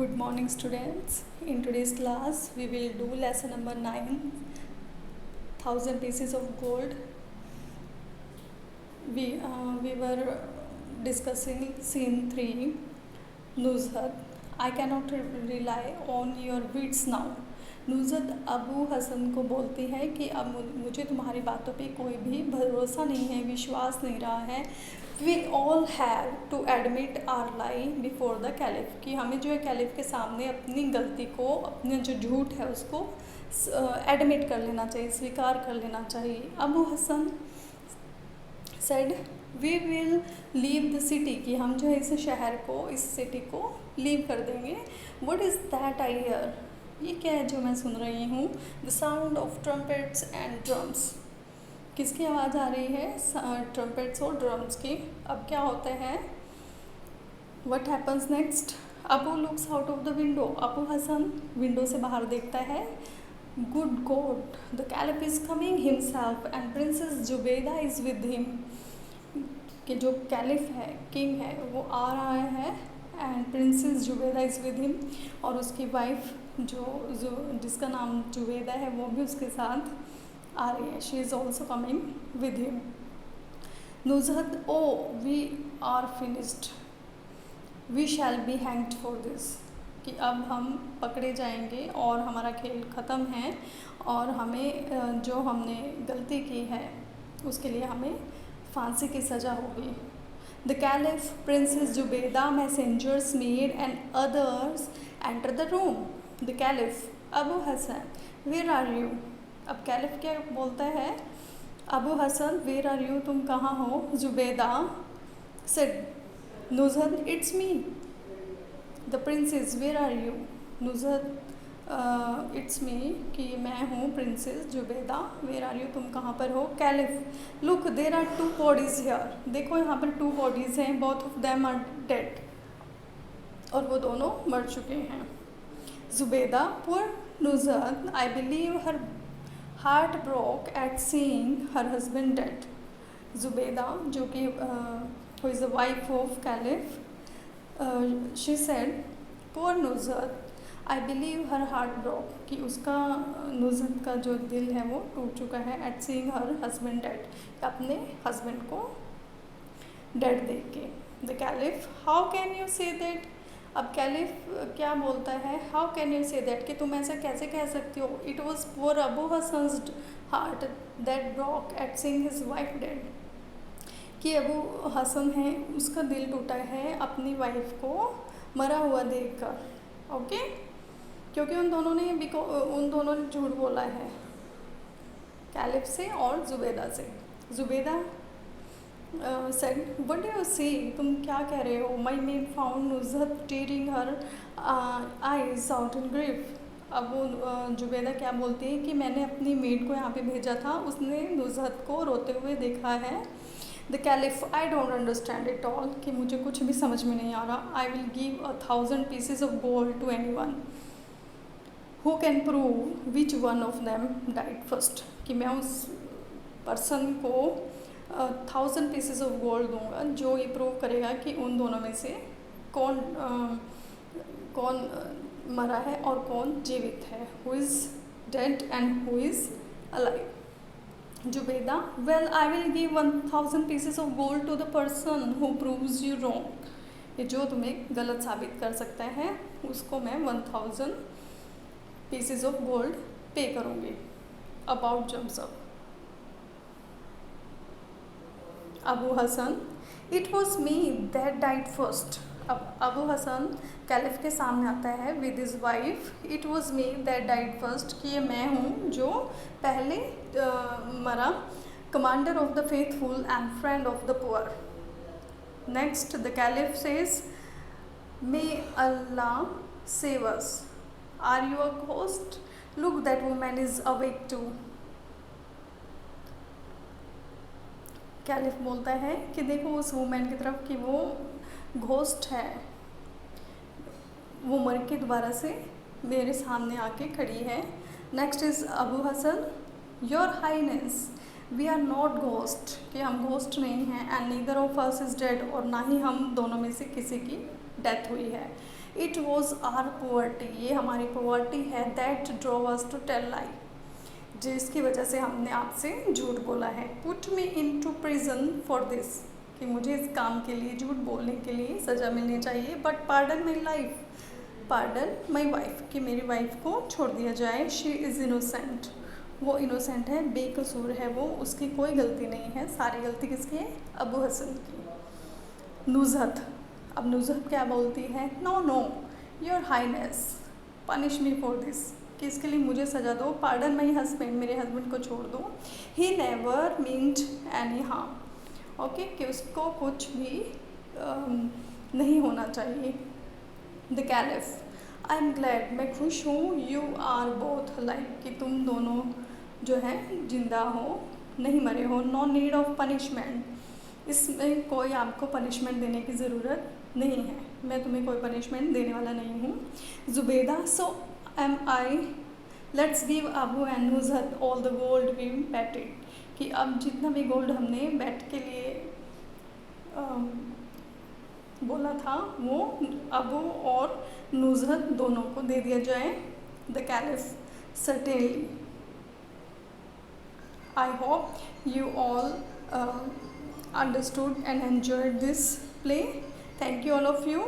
Good morning, students. In today's class, we will do lesson number 9, 1000 pieces of gold. We were discussing scene 3, Nuzhat. I cannot rely on your wits now. Nuzhat Abu Hasan को बोलती है कि अब मुझे तुम्हारी बातों पे कोई भी भरोसा नहीं है, विश्वास नहीं रहा है. We all have to admit our lie before the Caliph, कि हमें जो है कैलिफ के सामने अपनी गलती को, अपने जो झूठ है उसको एडमिट कर लेना चाहिए, स्वीकार कर लेना चाहिए. Abu Hasan said we will leave the city, कि हम जो है इस शहर को, इस सिटी को लीव कर देंगे. What is that I hear, ये क्या है जो मैं सुन रही हूँ. The sound of trumpets and drums, किसकी आवाज़ आ रही है, ट्रम्पेट्स और ड्रम्स की. अब क्या होता है, what happens next. Abu looks out of the window, Abu Hasan window से बाहर देखता है. Good God, the Caliph is coming himself and princess Zubaida is with him, कि जो कैलिफ है, किंग है, वो आ रहा है and princess Zubaida is with him, और उसकी वाइफ जो जिसका नाम जुबैदा है वो भी उसके साथ आ रही है. She is also coming with him. Nuzhat oh we are finished, we shall be hanged for this, कि अब हम पकड़े जाएंगे और हमारा खेल ख़त्म है और हमें जो हमने गलती की है उसके लिए हमें फांसी की सज़ा होगी. The caliph, princess Zubaida, messengers, maid and others enter the room. The caliph, Abu Hassan, where are you. अब कैलिफ क्या बोलता है, Abu Hassan where are you, तुम कहाँ हो. Zubaida said Nuzhat it's me. The princess where are you. Nuzhat it's me, कि मैं हूँ princess Zubaida. Where are you, तुम कहाँ पर हो. Caliph, look there are 2 bodies here, देखो यहाँ पर 2 बॉडीज़ हैं. Both of them are dead, और वो दोनों मर चुके हैं. Zubaida, poor Nuzhat, I believe her heart broke at seeing her husband dead. Zubaida, जो कि who is the wife of caliph, she said poor Nuzhat, I believe her heart broke, कि उसका, नुज़हत का जो दिल है वो टूट चुका है. At seeing her husband dead, अपने हस्बैंड को डेड देख के. The Caliph, how can you say that. अब कैलिफ क्या बोलता है, how can you say that, कि तुम ऐसा कैसे कह सकती हो. It was poor Abu Hasan's heart that broke at seeing his wife dead, कि अबू हसन है उसका दिल टूटा है अपनी वाइफ को मरा हुआ देखकर. ओके, क्योंकि उन दोनों ने झूठ बोला है, कैलिफ से और जुबैदा से. Zubaida said what do you see, तुम क्या कह रहे हो. My maid found Nuzhat tearing her eyes out in grief. अब वो जुबैदा क्या बोलती है कि मैंने अपनी मेड को यहाँ पे भेजा था, उसने नुज़हत को रोते हुए देखा है. The Caliph, I don't understand it all, कि मुझे कुछ भी समझ में नहीं आ रहा. I will give 1000 pieces of gold to anyone who can prove which one of them died first, कि मैं उस पर्सन को 1000 pieces ऑफ गोल्ड दूंगा जो ये प्रूव करेगा कि उन दोनों में से कौन मरा है और कौन जीवित है. Who is dead and who is alive. Zubaida, well I will give 1000 pieces of gold to the person who proves you wrong, ये जो तुम्हें गलत साबित कर सकता है उसको मैं 1000 pieces ऑफ गोल्ड पे करूँगी. Abu jumps up. Abu Hasan, it was me that died first. अब अबू हसन कैलिफ के सामने आता है with his wife. It was me that died first, कि ये मैं हूँ जो पहले मरा. Commander of the faithful and friend of the poor. Next the Caliph says may Allah save us. Are you a ghost. Look that woman is awake too. Caliph बोलता है कि देखो उस वुमेन की तरफ कि वो घोस्ट है, वो मर के दोबारा से मेरे सामने आके खड़ी है. Next is Abu Hasan, your highness, we are not ghost, कि हम घोस्ट नहीं हैं. And neither of us is dead, और ना ही हम दोनों में से किसी की डेथ हुई है. इट वॉज आर पोवर्टी, ये हमारी पोवर्टी है, that drove us to tell lie, जिसकी वजह से हमने आपसे झूठ बोला है। Put me into prison for this, कि मुझे इस काम के लिए, झूठ बोलने के लिए सज़ा मिलनी चाहिए। But pardon my life, pardon my wife, कि मेरी वाइफ को छोड़ दिया जाए। शी इज़ इनोसेंट, वो इनोसेंट है, बेकसूर है वो, उसकी कोई गलती नहीं है, सारी गलती किसकी है? अबू हसन की। नुज़हत, अब नुज़हत क्या बोलती है? No no your highness punish me for this, कि इसके लिए मुझे सज़ा दो। पार्डन माई हस्बैंड, मेरे हस्बैंड को छोड़ दो। He never meant any harm, okay, कि उसको कुछ भी नहीं होना चाहिए। The Caliph, I am glad, मैं खुश हूँ। यू आर बोथ अलाइव, कि तुम दोनों जो है जिंदा हो, नहीं मरे हो। नो नीड ऑफ पनिशमेंट, इसमें कोई आपको पनिशमेंट देने की ज़रूरत नहीं है, मैं तुम्हें कोई पनिशमेंट देने वाला नहीं हूँ। Zubaida, so am I, let's give Abu and Nuzhat all the gold we betted, कि अब जितना भी गोल्ड हमने बेट के लिए बोला था वो अबू और नुज़हत दोनों को दे दिया जाए। The caliph, certainly, I hope you all understood and enjoyed this play. Thank you all of you.